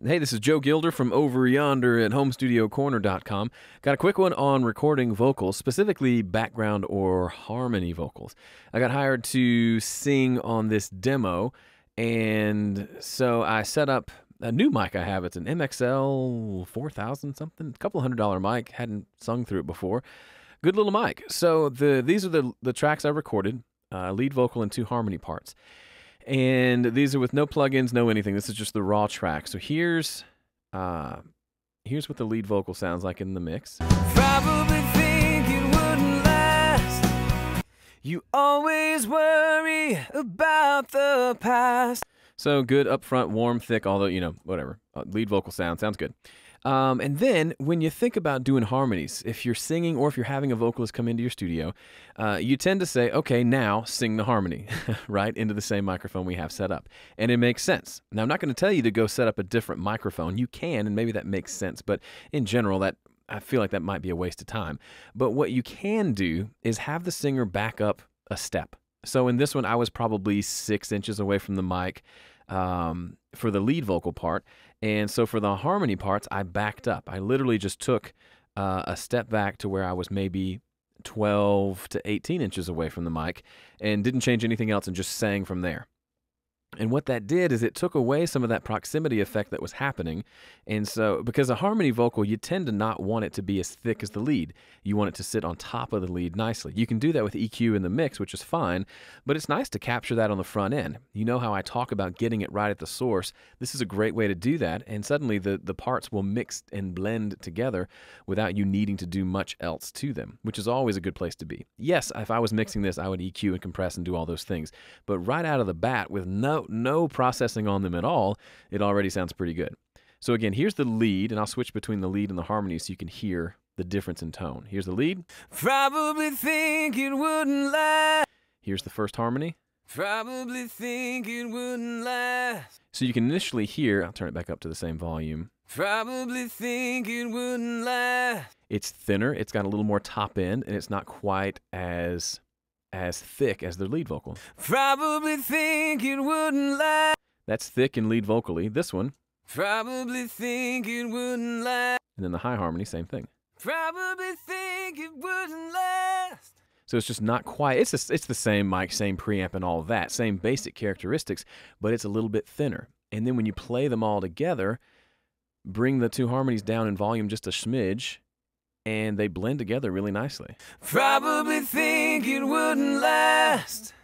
Hey, this is Joe Gilder from over yonder at homestudiocorner.com. Got a quick one on recording vocals, specifically background or harmony vocals. I got hired to sing on this demo, and so I set up a new mic I have. It's an MXL 4000 something, a couple $100 mic. Hadn't sung through it before. Good little mic. So these are the tracks I recorded, lead vocal and 2 harmony parts. And these are with no plugins, no anything. This is just the raw track. So here's what the lead vocal sounds like in the mix. Probably think it wouldn't last. You always worry about the past. So good, upfront, warm, thick, although, whatever. Lead vocal sounds good. And then when you think about doing harmonies, if you're singing or if you're having a vocalist come into your studio, you tend to say, okay, now sing the harmony, right, into the same microphone we have set up. And it makes sense. Now, I'm not going to tell you to go set up a different microphone. You can, and maybe that makes sense. But in general, I feel like that might be a waste of time. But what you can do is have the singer back up a step. So in this one, I was probably 6 inches away from the mic for the lead vocal part. And so for the harmony parts, I backed up. I literally just took a step back to where I was maybe 12 to 18 inches away from the mic and didn't change anything else and just sang from there. And what that did is it took away some of that proximity effect that was happening. And so, because a harmony vocal, you tend to not want it to be as thick as the lead. You want it to sit on top of the lead nicely. You can do that with EQ in the mix, which is fine, but it's nice to capture that on the front end. You know how I talk about getting it right at the source. This is a great way to do that, and suddenly the parts will mix and blend together without you needing to do much else to them, which is always a good place to be. Yes, if I was mixing this, I would EQ and compress and do all those things, but right out of the bat with no processing on them at all, it already sounds pretty good. So again, here's the lead, and I'll switch between the lead and the harmony so you can hear the difference in tone. Here's the lead. Probably think it wouldn't last. Here's the first harmony. Probably think it wouldn't last. So you can initially hear, I'll turn it back up to the same volume. Probably think it wouldn't last. It's thinner, it's got a little more top end, and it's not quite as thick as the lead vocal. Probably think it wouldn't last. That's thick and lead vocally. This one. Probably think it wouldn't last. And then the high harmony, same thing. Probably think it wouldn't last. So it's just not quite, it's the same mic, same preamp and all of that, same basic characteristics, but it's a little bit thinner. And then when you play them all together, bring the 2 harmonies down in volume just a smidge, and they blend together really nicely. Probably think it wouldn't last.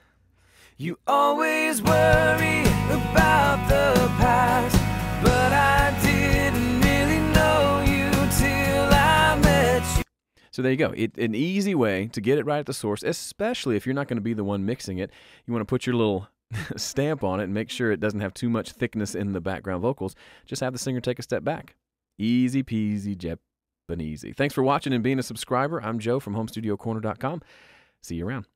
You always worry about the past, but I didn't really know you till I met you. So there you go. An easy way to get it right at the source, especially if you're not going to be the one mixing it. You want to put your little stamp on it and make sure it doesn't have too much thickness in the background vocals. Just have the singer take a step back. Easy peasy, Japanesey. Thanks for watching and being a subscriber. I'm Joe from homestudiocorner.com. See you around.